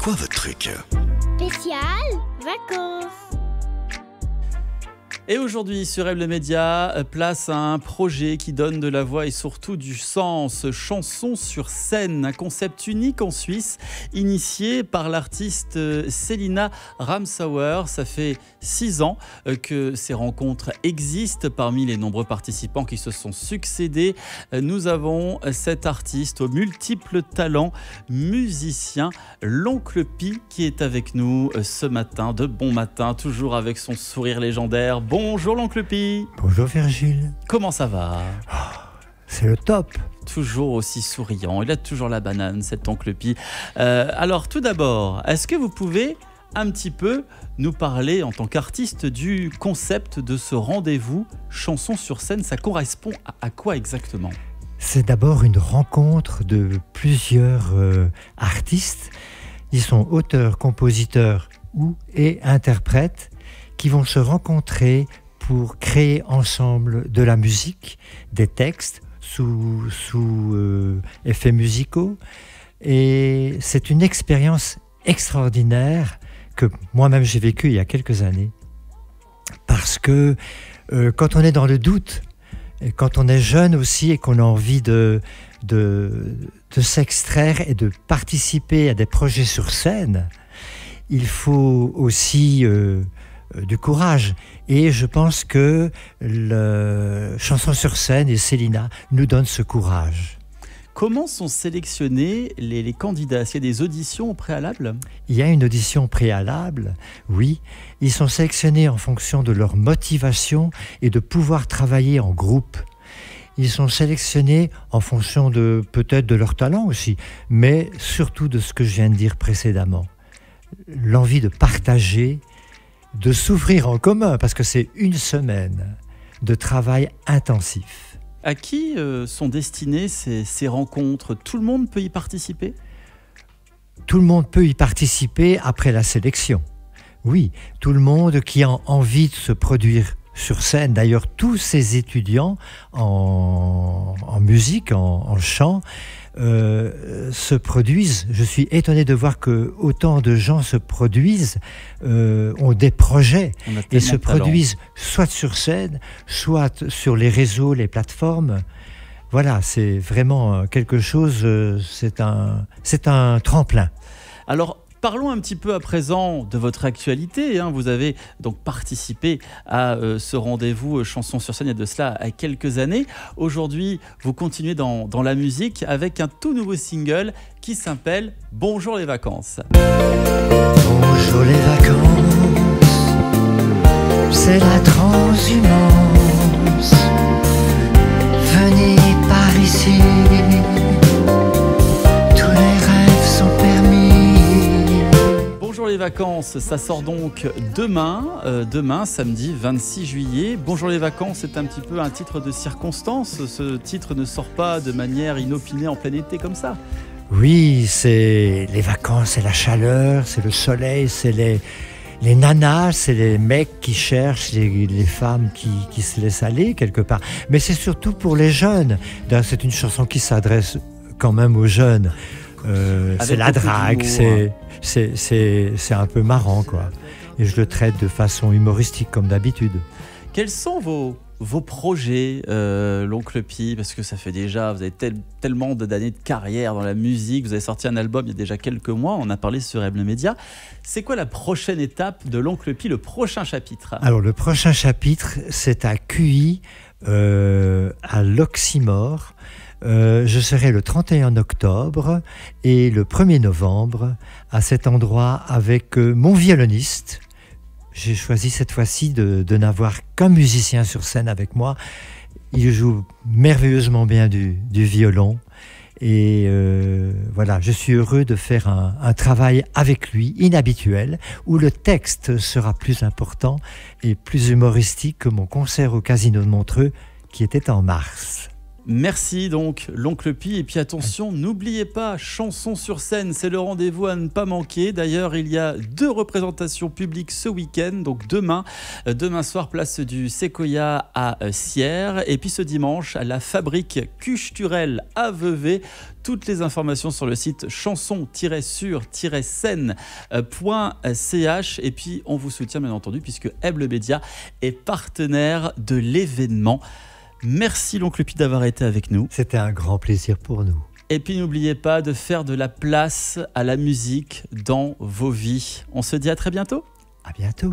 quoi votre truc? Spécial vacances. Et aujourd'hui, sur Aible Média, place à un projet qui donne de la voix et surtout du sens. Chansons sur scène, un concept unique en Suisse, initié par l'artiste Selina Ramsauer. Ça fait 6 ans que ces rencontres existent. Parmi les nombreux participants qui se sont succédés, nous avons cet artiste aux multiples talents, musicien, l'Oncle Pi, qui est avec nous ce matin, de bon matin, toujours avec son sourire légendaire. Bonjour l'Oncle Pi. Bonjour Virgile. Comment ça va? C'est le top. Toujours aussi souriant, il a toujours la banane cet Oncle Pi. Alors tout d'abord, est-ce que vous pouvez un petit peu nous parler en tant qu'artiste du concept de ce rendez-vous Chansons sur scène? Ça correspond à quoi exactement? C'est d'abord une rencontre de plusieurs artistes. Ils sont auteurs, compositeurs et interprètes qui vont se rencontrer pour créer ensemble de la musique, des textes sous effets musicaux. Et c'est une expérience extraordinaire que moi-même j'ai vécue il y a quelques années. Parce que quand on est dans le doute, et quand on est jeune aussi et qu'on a envie de s'extraire et de participer à des projets sur scène, il faut aussi du courage. Et je pense que le Chansons sur scène et Selina nous donnent ce courage. Comment sont sélectionnés les candidats? Est-ce qu'il y a des auditions au préalable? Il y a une audition préalable, oui. Ils sont sélectionnés en fonction de leur motivation et de pouvoir travailler en groupe. Ils sont sélectionnés en fonction peut-être de leur talent aussi, mais surtout de ce que je viens de dire précédemment. L'envie de partager, de souffrir en commun, parce que c'est une semaine de travail intensif. À qui sont destinées ces rencontres? Tout le monde peut y participer? Tout le monde peut y participer après la sélection. Oui, tout le monde qui a envie de se produire sur scène. D'ailleurs, tous ces étudiants en musique, en chant, se produisent. Je suis étonné de voir que autant de gens se produisent, ont des projets et se produisent soit sur scène, soit sur les réseaux, les plateformes. Voilà, c'est vraiment quelque chose, c'est un tremplin. Alors, parlons un petit peu à présent de votre actualité. Vous avez donc participé à ce rendez-vous Chansons sur scène il y a de cela quelques années. Aujourd'hui, vous continuez dans la musique avec un tout nouveau single qui s'appelle Bonjour les vacances. Bonjour les vacances, c'est la transhumance. Venez par ici. Bonjour les vacances, ça sort donc demain, samedi 26 juillet. Bonjour les vacances, c'est un petit peu un titre de circonstance. Ce titre ne sort pas de manière inopinée en plein été comme ça. Oui, c'est les vacances, c'est la chaleur, c'est le soleil, c'est les nanas, c'est les mecs qui cherchent les femmes qui se laissent aller quelque part. Mais c'est surtout pour les jeunes. C'est une chanson qui s'adresse quand même aux jeunes. C'est la drague, c'est un peu marrant, quoi. Et je le traite de façon humoristique comme d'habitude. Quels sont vos projets, l'Oncle Pi? Parce que ça fait déjà, vous avez tellement d'années de carrière dans la musique, vous avez sorti un album il y a déjà quelques mois, on a parlé sur Aible Média. C'est quoi la prochaine étape de l'Oncle Pi, le prochain chapitre? Alors le prochain chapitre, c'est à QI, à l'Oxymore. Je serai le 31 octobre et le 1er novembre à cet endroit avec mon violoniste. J'ai choisi cette fois-ci de n'avoir qu'un musicien sur scène avec moi. Il joue merveilleusement bien du violon. Et voilà, je suis heureux de faire un travail avec lui, inhabituel, où le texte sera plus important et plus humoristique que mon concert au Casino de Montreux qui était en mars. Merci donc l'oncle Pi, et puis attention, n'oubliez pas, Chansons sur scène, c'est le rendez-vous à ne pas manquer. D'ailleurs, il y a 2 représentations publiques ce week-end, donc demain soir, place du Séquoia à Sierre, et puis ce dimanche à la Fabrique Cucheturel à Vevey. Toutes les informations sur le site chanson-sur-scène.ch, et puis on vous soutient bien entendu puisque Aible Média est partenaire de l'événement. Merci l'oncle Pi d'avoir été avec nous. C'était un grand plaisir pour nous. Et puis n'oubliez pas de faire de la place à la musique dans vos vies. On se dit à très bientôt. À bientôt.